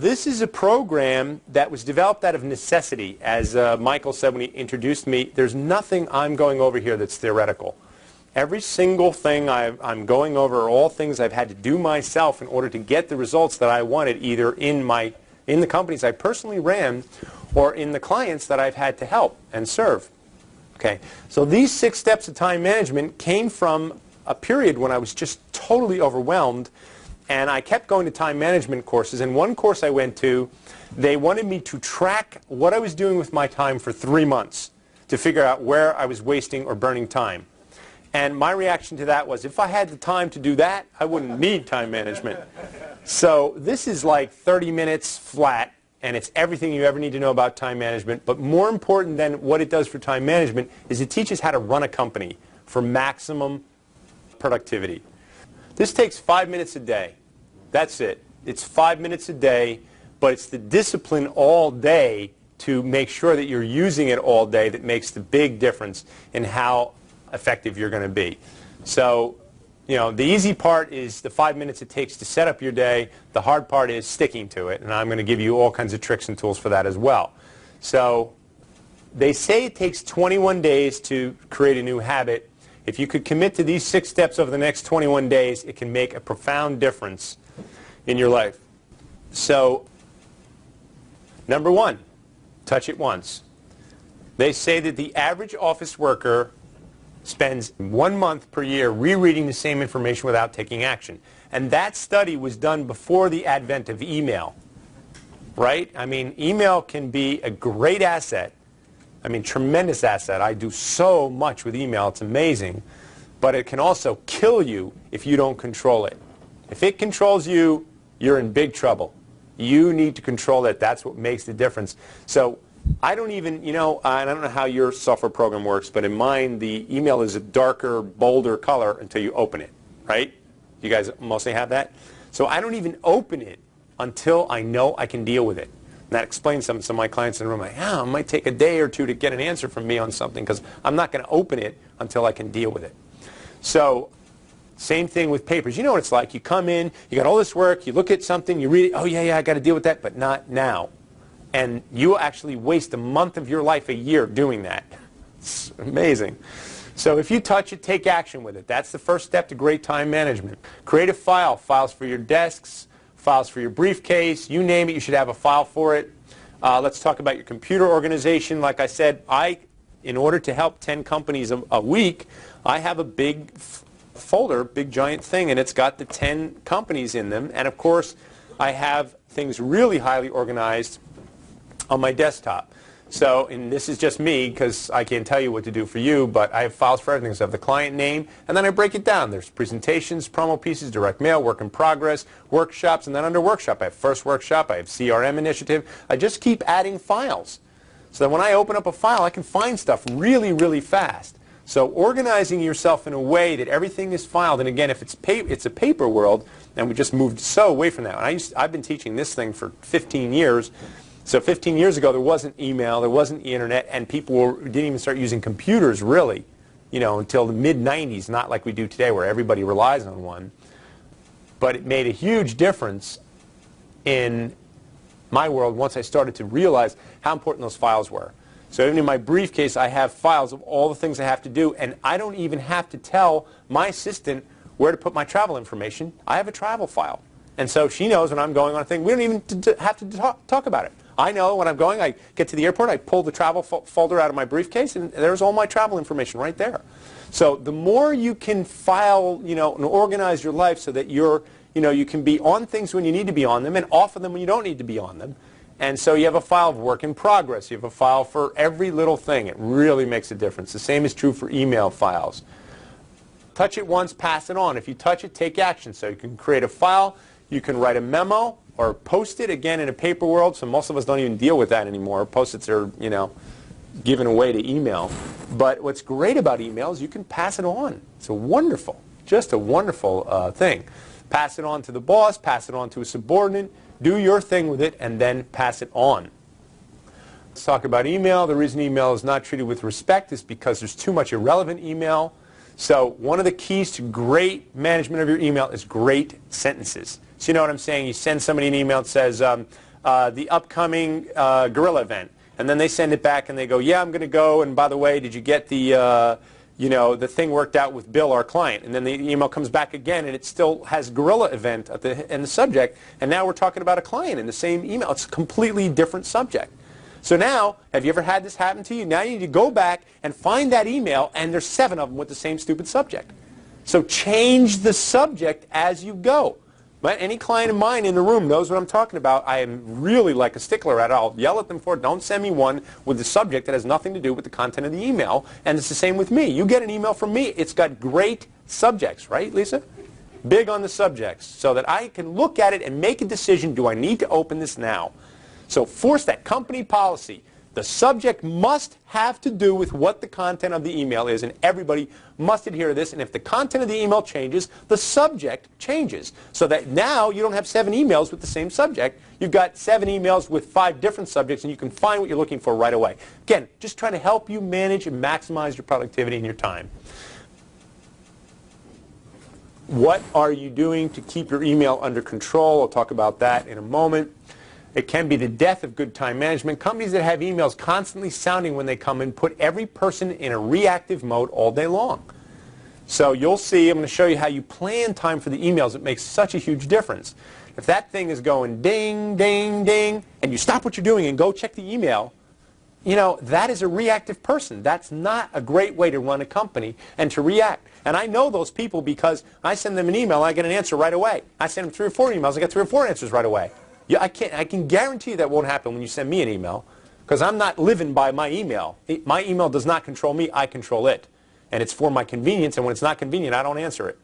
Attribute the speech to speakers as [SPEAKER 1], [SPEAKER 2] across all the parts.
[SPEAKER 1] this is a program that was developed out of necessity. As Michael said when he introduced me, there's nothing I'm going over here that's theoretical. Every single thing I'm going over are all things I've had to do myself in order to get the results that I wanted, either in the companies I personally ran or in the clients that I've had to help and serve. Okay, so these 6 steps of time management came from a period when I was just totally overwhelmed, and I kept going to time management courses. And one course I went to, they wanted me to track what I was doing with my time for 3 months to figure out where I was wasting or burning time. And my reaction to that was, if I had the time to do that, I wouldn't need time management. So this is like 30 minutes flat, and it's everything you ever need to know about time management. But more important than what it does for time management is it teaches how to run a company for maximum productivity. This takes 5 minutes a day. That's it. It's 5 minutes a day, but it's the discipline all day to make sure that you're using it all day that makes the big difference in how effective you're going to be. So, you know, the easy part is the 5 minutes it takes to set up your day. The hard part is sticking to it, and I'm going to give you all kinds of tricks and tools for that as well. So they say it takes 21 days to create a new habit. If you could commit to these 6 steps over the next 21 days, it can make a profound difference in your life. So, number 1, touch it once. They say that the average office worker spends 1 month per year rereading the same information without taking action. And that study was done before the advent of email, right? I mean, email can be a great asset. I mean, tremendous asset. I do so much with email. It's amazing. But it can also kill you if you don't control it. If it controls you, you're in big trouble. You need to control it. That's what makes the difference. So I don't even, you know, I don't know how your software program works, but in mine, the email is a darker, bolder color until you open it, right? You guys mostly have that? So I don't even open it until I know I can deal with it. And that explains some of my clients in the room, like, it might take a day or two to get an answer from me on something because I'm not going to open it until I can deal with it. So same thing with papers. You know what it's like. You come in, you got all this work, you look at something, you read it, oh yeah, I got to deal with that, but not now. And you actually waste a month of your life a year doing that. It's amazing. So if you touch it, take action with it. That's the first step to great time management. Create a file. Files for your desks, files for your briefcase, you name it, you should have a file for it. Let's talk about your computer organization. Like I said, in order to help 10 companies a week, I have a big folder, big giant thing, and it's got the 10 companies in them. And of course, I have things really highly organized on my desktop. So, and this is just me because I can't tell you what to do for you, but I have files for everything. So I have the client name, and then I break it down. There's presentations, promo pieces, direct mail, work in progress, workshops, and then under workshop I have first workshop, I have CRM initiative. I just keep adding files. So that when I open up a file, I can find stuff really, really fast. So organizing yourself in a way that everything is filed, and again, if it's a paper world, and we just moved so away from that. I've been teaching this thing for 15 years. So 15 years ago, there wasn't email, there wasn't the internet, and people didn't even start using computers, really, you know, until the mid-90s, not like we do today where everybody relies on one. But it made a huge difference in my world once I started to realize how important those files were. So even in my briefcase, I have files of all the things I have to do, and I don't even have to tell my assistant where to put my travel information. I have a travel file. And so she knows when I'm going on a thing. We don't even have to talk about it. I know when I'm going, I get to the airport, I pull the travel folder out of my briefcase, and there's all my travel information right there. So the more you can file, you know, and organize your life so that you can be on things when you need to be on them and off of them when you don't need to be on them. And so you have a file of work in progress. You have a file for every little thing. It really makes a difference. The same is true for email files. Touch it once, pass it on. If you touch it, take action. So you can create a file, you can write a memo, or post it, again, in a paper world, so most of us don't even deal with that anymore. Post-its are, you know, given away to email. But what's great about email is you can pass it on. It's just a wonderful thing. Pass it on to the boss, pass it on to a subordinate, do your thing with it, and then pass it on. Let's talk about email. The reason email is not treated with respect is because there's too much irrelevant email. So one of the keys to great management of your email is great sentences. So you know what I'm saying? You send somebody an email that says, the upcoming gorilla event. And then they send it back and they go, yeah, I'm going to go, and by the way, did you get the, the thing worked out with Bill, our client? And then the email comes back again and it still has gorilla event at in the subject, and now we're talking about a client in the same email. It's a completely different subject. So now, have you ever had this happen to you? Now you need to go back and find that email, and there's 7 of them with the same stupid subject. So change the subject as you go. But any client of mine in the room knows what I'm talking about. I am really like a stickler at it. I'll yell at them for it. Don't send me one with the subject that has nothing to do with the content of the email. And it's the same with me. You get an email from me, it's got great subjects, right, Lisa? Big on the subjects, so that I can look at it and make a decision, do I need to open this now? So force that company policy. The subject must have to do with what the content of the email is, and everybody must adhere to this. And if the content of the email changes, the subject changes. So that now you don't have 7 emails with the same subject. You've got 7 emails with 5 different subjects, and you can find what you're looking for right away. Again, just trying to help you manage and maximize your productivity and your time. What are you doing to keep your email under control? I'll talk about that in a moment. It can be the death of good time management. Companies that have emails constantly sounding when they come in put every person in a reactive mode all day long. So you'll see, I'm going to show you how you plan time for the emails. It makes such a huge difference. If that thing is going ding, ding, ding, and you stop what you're doing and go check the email, that is a reactive person. That's not a great way to run a company and to react. And I know those people because I send them an email, I get an answer right away. I send them 3 or 4 emails, I get 3 or 4 answers right away. Yeah, I can guarantee that won't happen when you send me an email, because I'm not living by my email. My email does not control me, I control it. And it's for my convenience, and when it's not convenient, I don't answer it.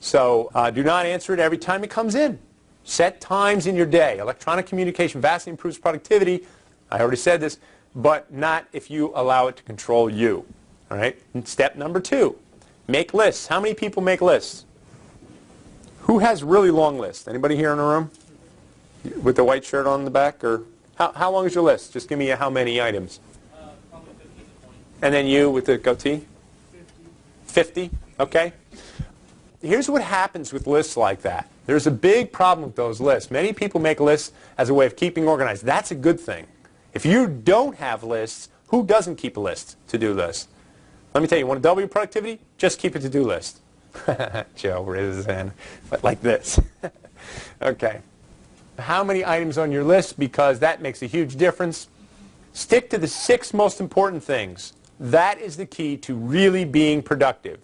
[SPEAKER 1] So do not answer it every time it comes in. Set times in your day. Electronic communication vastly improves productivity. I already said this, but not if you allow it to control you. All right? And step number 2, make lists. How many people make lists? Who has really long lists? Anybody here in the room? With the white shirt on the back? Or how long is your list? Just give me how many items.
[SPEAKER 2] Probably 15 to 20.
[SPEAKER 1] And then you with the goatee? 50? Okay. Here's what happens with lists like that. There's a big problem with those lists. Many people make lists as a way of keeping organized. That's a good thing. If you don't have lists, who doesn't keep a list, to-do list? Let me tell you, want to double your productivity? Just keep a to-do list. Joe raises his hand, but like this. Okay. How many items on your list, because that makes a huge difference. Stick to the 6 most important things. That is the key to really being productive.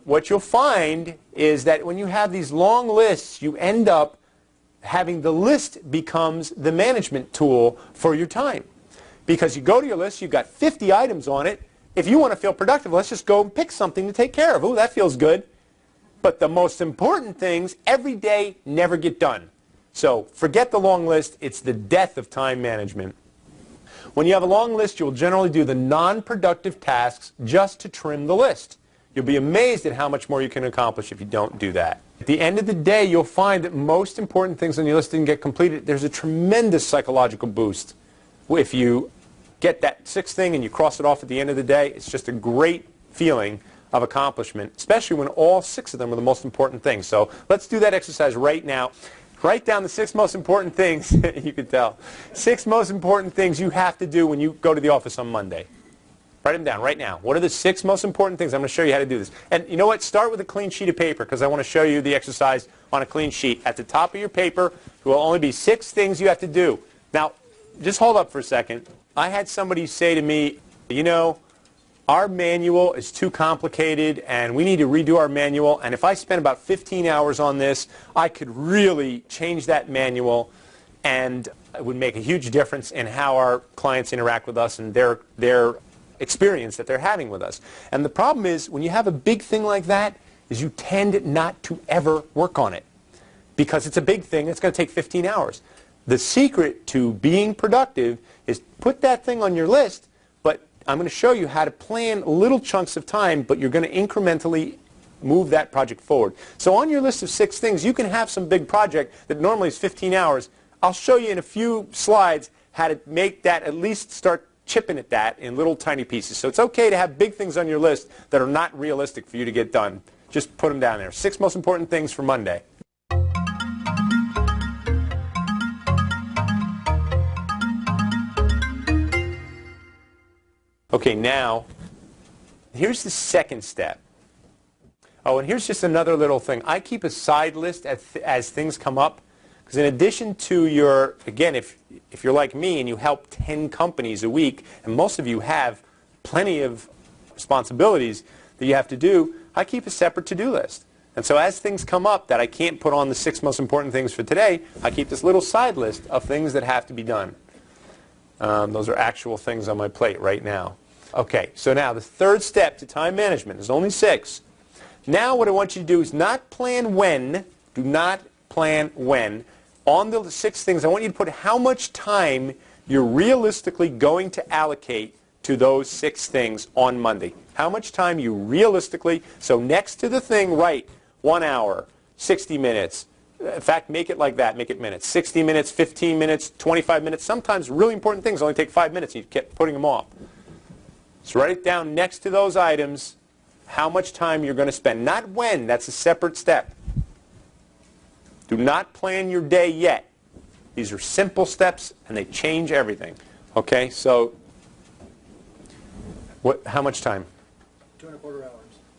[SPEAKER 1] What you'll find is that when you have these long lists, you end up having the list becomes the management tool for your time. Because you go to your list, you've got 50 items on it. If you want to feel productive, let's just go and pick something to take care of. Ooh, that feels good. But the most important things every day never get done. So forget the long list. It's the death of time management. When you have a long list, you'll generally do the non-productive tasks just to trim the list. You'll be amazed at how much more you can accomplish if you don't do that. At the end of the day, you'll find that most important things on your list didn't get completed. There's a tremendous psychological boost. If you get that 6th thing and you cross it off at the end of the day, it's just a great feeling of accomplishment, especially when all 6 of them are the most important things. So let's do that exercise right now. Write down the 6 most important things, you can tell. 6 most important things you have to do when you go to the office on Monday. Write them down right now. What are the 6 most important things? I'm going to show you how to do this. And you know what? Start with a clean sheet of paper, because I want to show you the exercise on a clean sheet. At the top of your paper, there will only be 6 things you have to do. Now, just hold up for a second. I had somebody say to me, our manual is too complicated and we need to redo our manual, and if I spend about 15 hours on this, I could really change that manual, and it would make a huge difference in how our clients interact with us and their experience that they're having with us. And the problem is, when you have a big thing like that, is you tend not to ever work on it, because it's a big thing. It's going to take 15 hours. The secret to being productive is put that thing on your list, but I'm going to show you how to plan little chunks of time, but you're going to incrementally move that project forward. So on your list of 6 things, you can have some big project that normally is 15 hours. I'll show you in a few slides how to make that, at least start chipping at that in little tiny pieces. So it's okay to have big things on your list that are not realistic for you to get done. Just put them down there. 6 most important things for Monday. Okay, now, here's the second step. Oh, and here's just another little thing. I keep a side list as things come up, because in addition to your, again, if you're like me and you help 10 companies a week, and most of you have plenty of responsibilities that you have to do, I keep a separate to-do list. And so as things come up that I can't put on the 6 most important things for today, I keep this little side list of things that have to be done. Those are actual things on my plate right now. Okay, so now the third step to time management, there's only 6. Now what I want you to do is not plan when, do not plan when. On the 6 things, I want you to put how much time you're realistically going to allocate to those 6 things on Monday. How much time you realistically, so next to the thing, write 1 hour, 60 minutes. In fact, make it like that, make it minutes. 60 minutes, 15 minutes, 25 minutes. Sometimes really important things only take 5 minutes and you kept putting them off. So write it down next to those items, how much time you're going to spend. Not when, that's a separate step. Do not plan your day yet. These are simple steps and they change everything. Okay, so how much time?
[SPEAKER 2] 2.25 hours.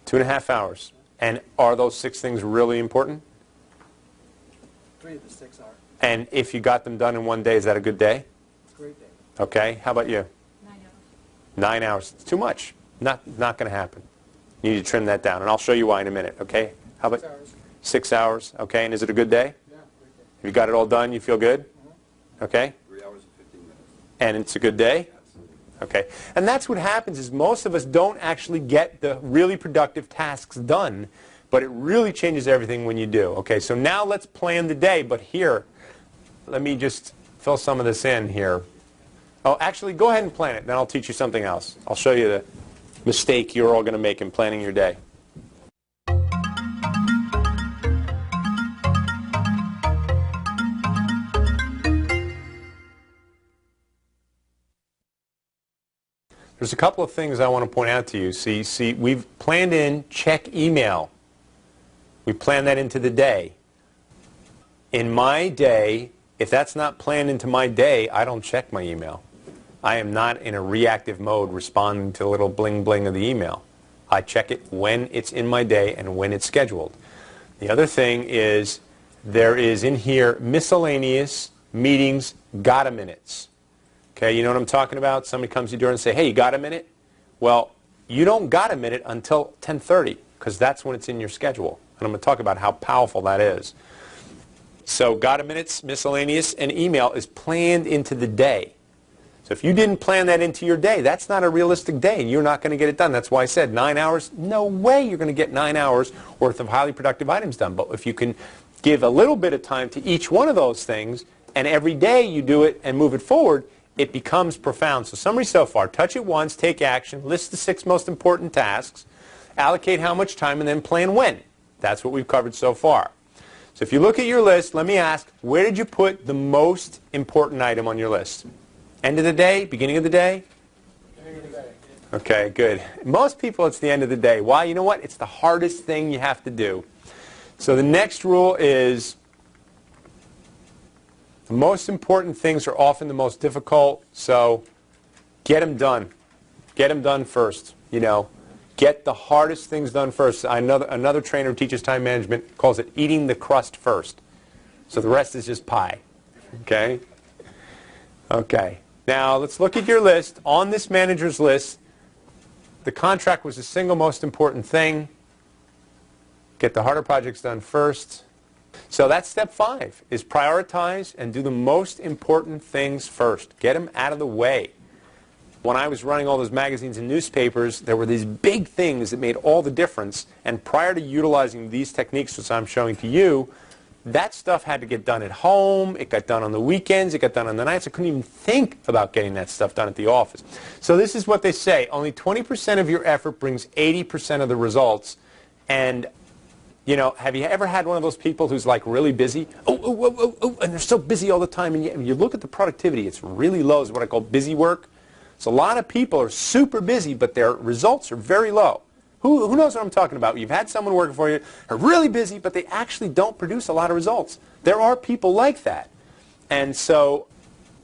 [SPEAKER 1] 2.5 hours. And are those 6 things really important?
[SPEAKER 2] 3 of the 6 are.
[SPEAKER 1] And if you got them done in one day, is that a good day?
[SPEAKER 2] It's a great day.
[SPEAKER 1] Okay, how about you?
[SPEAKER 3] 9 hours.
[SPEAKER 1] 9 hours. It's too much. Not going to happen. You need to trim that down, and I'll show you why in a minute, okay? How about
[SPEAKER 2] 6 hours.
[SPEAKER 1] 6 hours, okay? And is it a good day?
[SPEAKER 2] Yeah, great day.
[SPEAKER 1] Have you got it all done? You feel good? Okay?
[SPEAKER 4] 3 hours and 15 minutes.
[SPEAKER 1] And it's a good day? Okay. And that's what happens is most of us don't actually get the really productive tasks done, but it really changes everything when you do. Okay, so now let's plan the day, but here, let me just fill some of this in here. Oh, actually, go ahead and plan it, then I'll teach you something else. I'll show you the mistake you're all going to make in planning your day. There's a couple of things I want to point out to you. See, we've planned in check email. We plan that into the day. In my day, if that's not planned into my day, I don't check my email. I am not in a reactive mode responding to a little bling bling of the email. I check it when it's in my day and when it's scheduled. The other thing is there is in here miscellaneous meetings, got a minutes. Okay, you know what I'm talking about? Somebody comes to your door and say, hey, you got a minute? Well, you don't got a minute until 10:30 because that's when it's in your schedule. And I'm going to talk about how powerful that is. So got a minutes, miscellaneous, and email is planned into the day. So if you didn't plan that into your day, that's not a realistic day, and you're not going to get it done. That's why I said 9 hours. No way you're going to get 9 hours worth of highly productive items done. But if you can give a little bit of time to each one of those things, and every day you do it and move it forward, it becomes profound. So summary so far, touch it once, take action, list the 6 most important tasks, allocate how much time, and then plan when. That's what we've covered so far. So if you look at your list, let me ask, where did you put the most important item on your list? End of the day? Beginning of the day?
[SPEAKER 2] Beginning of the day.
[SPEAKER 1] Okay, good. Most people, it's the end of the day. Why? You know what? It's the hardest thing you have to do. So the next rule is the most important things are often the most difficult, so get them done. Get them done first, you know. Get the hardest things done first. Another trainer who teaches time management calls it eating the crust first. So the rest is just pie. Okay? Okay. Now let's look at your list. On this manager's list, the contract was the single most important thing. Get the harder projects done first. So that's step 5, is prioritize and do the most important things first. Get them out of the way. When I was running all those magazines and newspapers, there were these big things that made all the difference. And prior to utilizing these techniques, which I'm showing to you, that stuff had to get done at home. It got done on the weekends. It got done on the nights. I couldn't even think about getting that stuff done at the office. So this is what they say. Only 20% of your effort brings 80% of the results. And, you know, have you ever had one of those people who's like really busy? And they're so busy all the time. And you look at the productivity, it's really low. It's what I call busy work. So a lot of people are super busy, but their results are very low. Who knows what I'm talking about? You've had someone working for you, are really busy, but they actually don't produce a lot of results. There are people like that. And so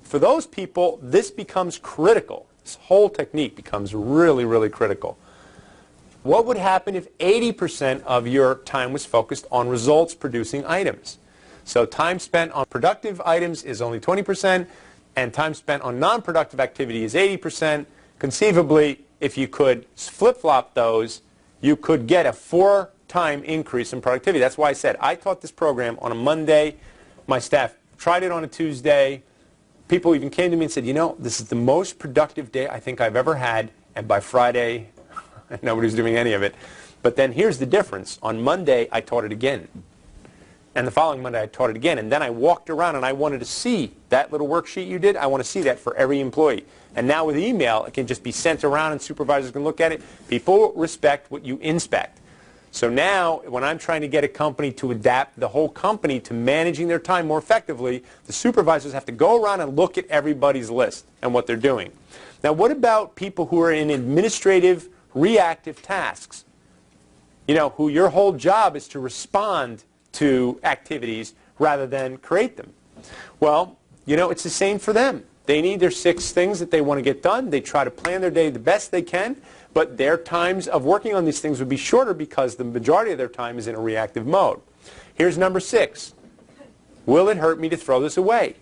[SPEAKER 1] for those people, this becomes critical. this whole technique becomes really, really critical. What would happen if 80% of your time was focused on results-producing items? So time spent on productive items is only 20%, and time spent on non-productive activity is 80%. Conceivably, if you could flip-flop those, you could get a 4-time increase in productivity. That's why I said I taught this program on a Monday. My staff tried it on a Tuesday. People even came to me and said, you know, this is the most productive day I think I've ever had, and by Friday, nobody's doing any of it. But then here's the difference. On Monday, I taught it again. And the following Monday, I taught it again. And then I walked around and I wanted to see that little worksheet you did. I want to see that for every employee. And now with email, it can just be sent around and supervisors can look at it. People respect what you inspect. So now, when I'm trying to get a company to adapt the whole company to managing their time more effectively, the supervisors have to go around and look at everybody's list and what they're doing. Now, what about people who are in administrative, reactive tasks? You know, who your whole job is to respond to activities rather than create them. Well, you know, it's the same for them. They need their 6 things that they want to get done. They try to plan their day the best they can, but their times of working on these things would be shorter because the majority of their time is in a reactive mode. Here's number 6. Will it hurt me to throw this away?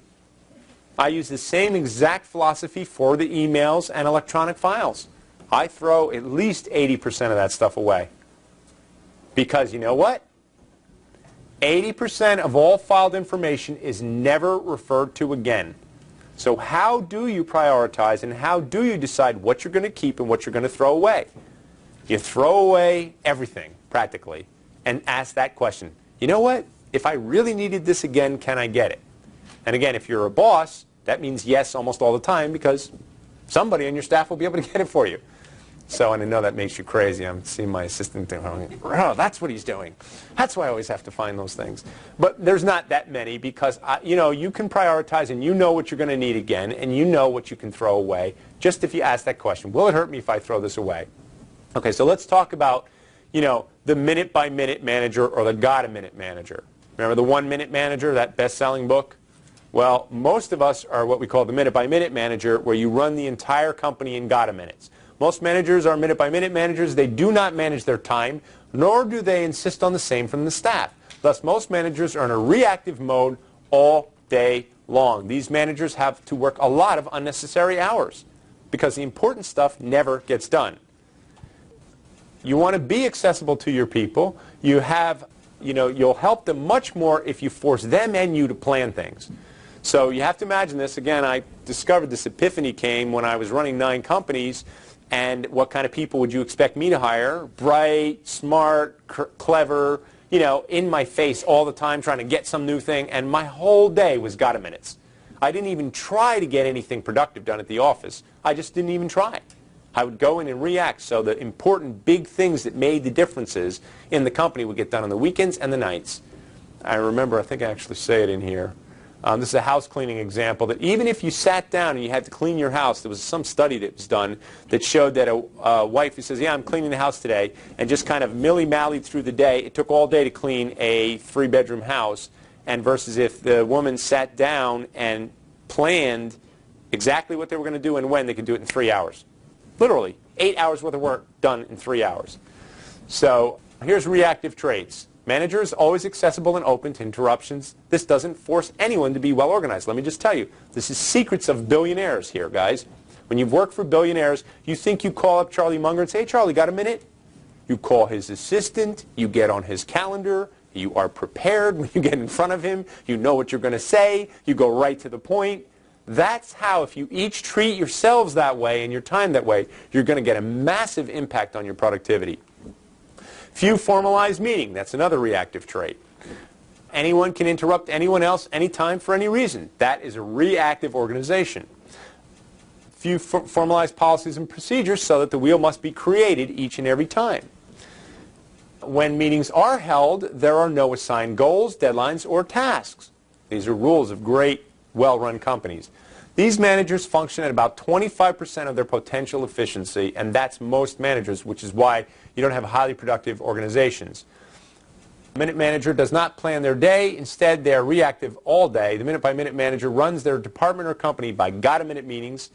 [SPEAKER 1] I use the same exact philosophy for the emails and electronic files. I throw at least 80% of that stuff away. Because you know what? 80% of all filed information is never referred to again. So how do you prioritize and how do you decide what you're going to keep and what you're going to throw away? You throw away everything, practically, and ask that question. You know what? If I really needed this again, can I get it? And again, if you're a boss, that means yes almost all the time because somebody on your staff will be able to get it for you. So, and I know that makes you crazy. I'm seeing my assistant going, oh, that's what he's doing. That's why I always have to find those things. But there's not that many because, you know, you can prioritize and you know what you're going to need again and you know what you can throw away just if you ask that question. Will it hurt me if I throw this away? Okay, so let's talk about, you know, the minute-by-minute manager or the got-a-minute manager. Remember the one-minute manager, that best-selling book? Well, most of us are what we call the minute-by-minute manager where you run the entire company in got-a-minutes. Most managers are minute-by-minute managers. They do not manage their time, nor do they insist on the same from the staff. Thus, most managers are in a reactive mode all day long. These managers have to work a lot of unnecessary hours because the important stuff never gets done. You want to be accessible to your people. You'll help them much more if you force them and you to plan things. So you have to imagine this. Again, I discovered this epiphany came when I was running 9 companies. And what kind of people would you expect me to hire? Bright, smart, clever, you know, in my face all the time trying to get some new thing. And my whole day was got-a-minutes. I didn't even try to get anything productive done at the office. I just didn't even try. I would go in and react so the important big things that made the differences in the company would get done on the weekends and the nights. I remember, I think I actually say it in here. This is a house cleaning example that even if you sat down and you had to clean your house, there was some study that was done that showed that a wife who says, yeah, I'm cleaning the house today, and just kind of milly-mallied through the day, it took all day to clean a 3-bedroom house, and versus if the woman sat down and planned exactly what they were going to do and when, they could do it in 3 hours. Literally, 8 hours worth of work done in 3 hours. So here's reactive traits. Managers always accessible and open to interruptions. This doesn't force anyone to be well organized. Let me just tell you, this is secrets of billionaires here, guys. When you've worked for billionaires, you think you call up Charlie Munger and say, hey, Charlie, got a minute? You call his assistant, you get on his calendar, you are prepared when you get in front of him, you know what you're going to say, you go right to the point. That's how, if you each treat yourselves that way and your time that way, you're going to get a massive impact on your productivity. Few formalized meeting. That's another reactive trait. Anyone can interrupt anyone else anytime for any reason. That is a reactive organization. Few formalized policies and procedures so that the wheel must be created each and every time. When meetings are held, there are no assigned goals, deadlines, or tasks. These are rules of great, well-run companies. These managers function at about 25% of their potential efficiency, and that's most managers, which is why you don't have highly productive organizations. The minute manager does not plan their day. Instead, they are reactive all day. The minute-by-minute manager runs their department or company by got-a-minute meetings,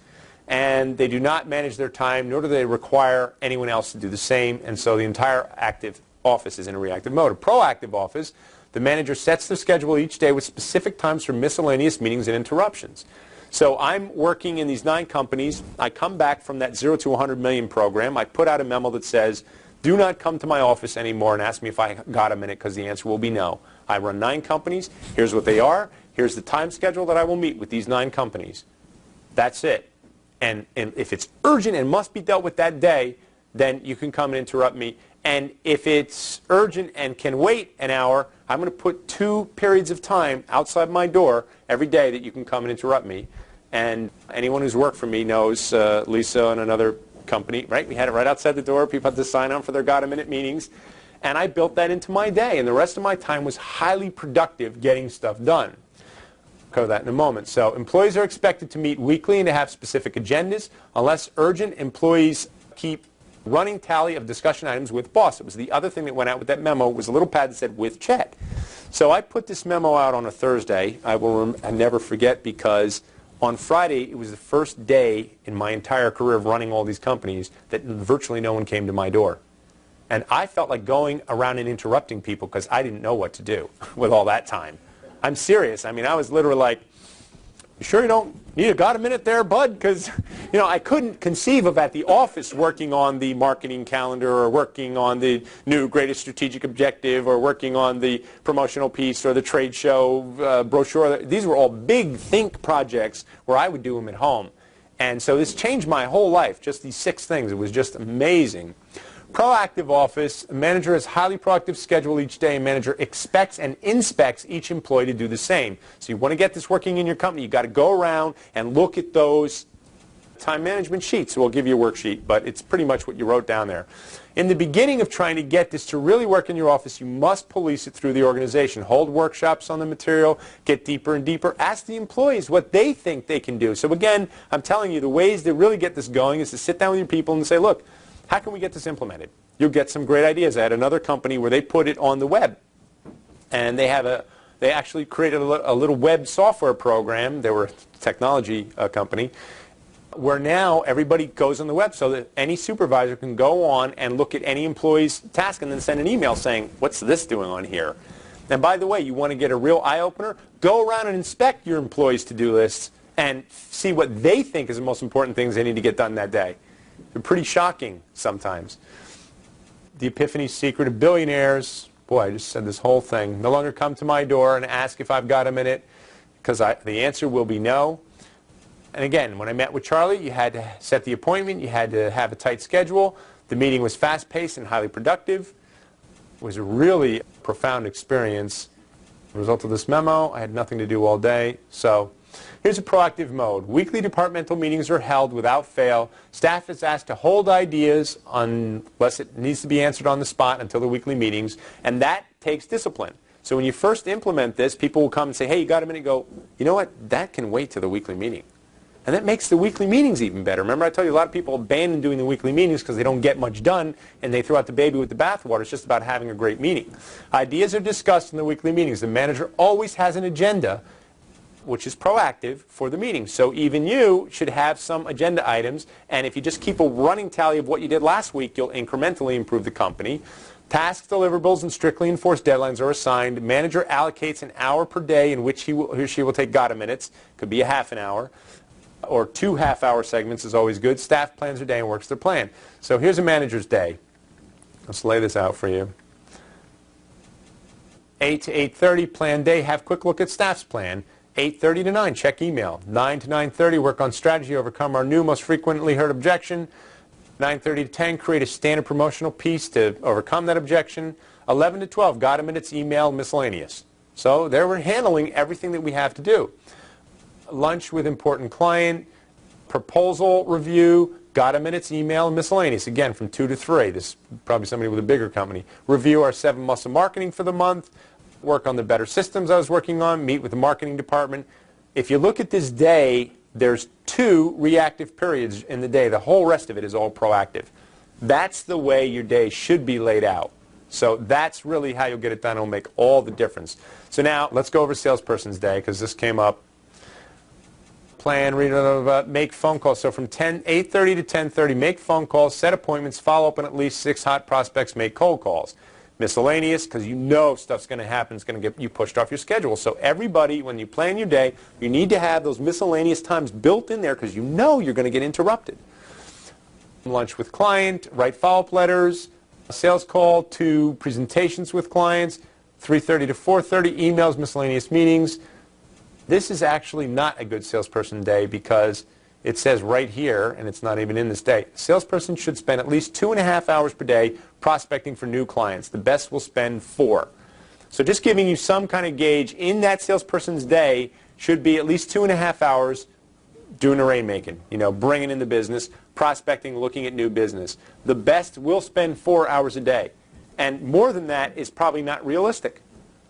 [SPEAKER 1] and they do not manage their time, nor do they require anyone else to do the same, and so the entire active office is in a reactive mode. A proactive office, the manager sets their schedule each day with specific times for miscellaneous meetings and interruptions. So I'm working in these 9 companies. I come back from that 0 to 100 million program. I put out a memo that says, do not come to my office anymore and ask me if I got a minute, because the answer will be no. I run 9 companies. Here's what they are. Here's the time schedule that I will meet with these 9 companies. That's it. And if it's urgent and must be dealt with that day, then you can come and interrupt me. And if it's urgent and can wait an hour, I'm going to put 2 periods of time outside my door every day that you can come and interrupt me. And anyone who's worked for me knows Lisa and another company, right? We had it right outside the door. People had to sign on for their got-a-minute meetings. And I built that into my day. And the rest of my time was highly productive getting stuff done. Cover that in a moment. So employees are expected to meet weekly and to have specific agendas. Unless urgent, employees keep running tally of discussion items with boss. It was the other thing that went out with that memo was a little pad that said with Chet. So I put this memo out on a Thursday. I never forget, because on Friday it was the first day in my entire career of running all these companies that virtually no one came to my door. And I felt like going around and interrupting people because I didn't know what to do with all that time. I'm serious. I mean, I was literally like, you sure you don't need a minute there, bud? Because, you know, I couldn't conceive of at the office working on the marketing calendar or working on the new greatest strategic objective or working on the promotional piece or the trade show brochure. These were all big think projects where I would do them at home. And so this changed my whole life, just these 6 things. It was just amazing. Proactive office, a manager has highly proactive schedule each day. A manager expects and inspects each employee to do the same. So you want to get this working in your company, you've got to go around and look at those time management sheets. So we'll give you a worksheet, but it's pretty much what you wrote down there. In the beginning of trying to get this to really work in your office, you must police it through the organization. Hold workshops on the material, get deeper and deeper. Ask the employees what they think they can do. So again, I'm telling you, the ways to really get this going is to sit down with your people and say, look, how can we get this implemented? You'll get some great ideas. I had another company where they put it on the web, and they actually created a little web software program. They were a technology company, where now everybody goes on the web so that any supervisor can go on and look at any employee's task and then send an email saying, what's this doing on here? And by the way, you want to get a real eye-opener? Go around and inspect your employees' to-do lists and see what they think is the most important things they need to get done that day. They're pretty shocking sometimes. The epiphany secret of billionaires. Boy, I just said this whole thing. No longer come to my door and ask if I've got a minute, because the answer will be no. And again, when I met with Charlie, you had to set the appointment. You had to have a tight schedule. The meeting was fast-paced and highly productive. It was a really profound experience. As a result of this memo, I had nothing to do all day. So here's a proactive mode. Weekly departmental meetings are held without fail. Staff is asked to hold ideas unless it needs to be answered on the spot until the weekly meetings, and that takes discipline. So when you first implement this, people will come and say, hey, you got a minute? Go, you know what? That can wait till the weekly meeting. And that makes the weekly meetings even better. Remember, I told you a lot of people abandon doing the weekly meetings because they don't get much done, and they throw out the baby with the bathwater. It's just about having a great meeting. Ideas are discussed in the weekly meetings. The manager always has an agenda, which is proactive for the meeting. So even you should have some agenda items, and if you just keep a running tally of what you did last week, you'll incrementally improve the company. Tasks, deliverables, and strictly enforced deadlines are assigned. Manager allocates an hour per day in which he or she will take minutes. Could be a half an hour. Or 2 half-hour segments is always good. Staff plans their day and works their plan. So here's a manager's day. Let's lay this out for you. 8 to 8:30, plan day. Have quick look at staff's plan. 8:30 to 9, check email. 9 to 9:30, work on strategy, overcome our new, most frequently heard objection. 9:30 to 10, create a standard promotional piece to overcome that objection. 11 to 12, got a minute's email, miscellaneous. So there we're handling everything that we have to do. Lunch with important client, proposal review, got a minute's email, and miscellaneous. Again, from 2 to 3. This is probably somebody with a bigger company. Review our 7 muscle marketing for the month. Work on the better systems I was working on. Meet with the marketing department. If you look at this day, there's 2 reactive periods in the day. The whole rest of it is all proactive. That's the way your day should be laid out. So that's really how you'll get it done. It'll make all the difference. So now let's go over salesperson's day, because this came up. plan, make phone calls. So from 8:30 to 10:30, make phone calls, set appointments, follow up on at least 6 hot prospects, make cold calls. Miscellaneous, because you know stuff's going to happen, it's going to get you pushed off your schedule. So everybody, when you plan your day, you need to have those miscellaneous times built in there because you know you're going to get interrupted. Lunch with client, write follow-up letters, sales call to presentations with clients, 3:30 to 4:30, emails, miscellaneous meetings. This is actually not a good salesperson day because it says right here, and it's not even in this day, a salesperson should spend at least 2.5 hours per day prospecting for new clients. The best will spend 4. So just giving you some kind of gauge, in that salesperson's day should be at least 2.5 hours doing a rainmaking, bringing in the business, prospecting, looking at new business. The best will spend 4 hours a day. And more than that is probably not realistic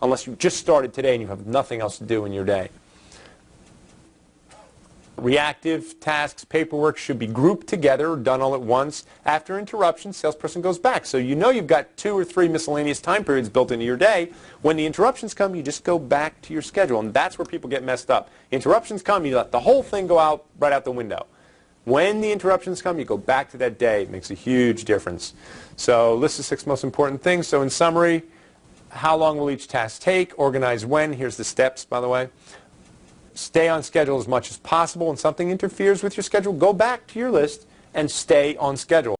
[SPEAKER 1] unless you just started today and you have nothing else to do in your day. Reactive tasks, paperwork should be grouped together or done all at once. After interruption, salesperson goes back. So you know you've got 2 or 3 miscellaneous time periods built into your day. When the interruptions come, you just go back to your schedule. And that's where people get messed up. Interruptions come, you let the whole thing go out right out the window. When the interruptions come, you go back to that day. It makes a huge difference. So list the 6 most important things. So in summary, how long will each task take? Organize when. Here's the steps, by the way. Stay on schedule as much as possible. When something interferes with your schedule, go back to your list and stay on schedule.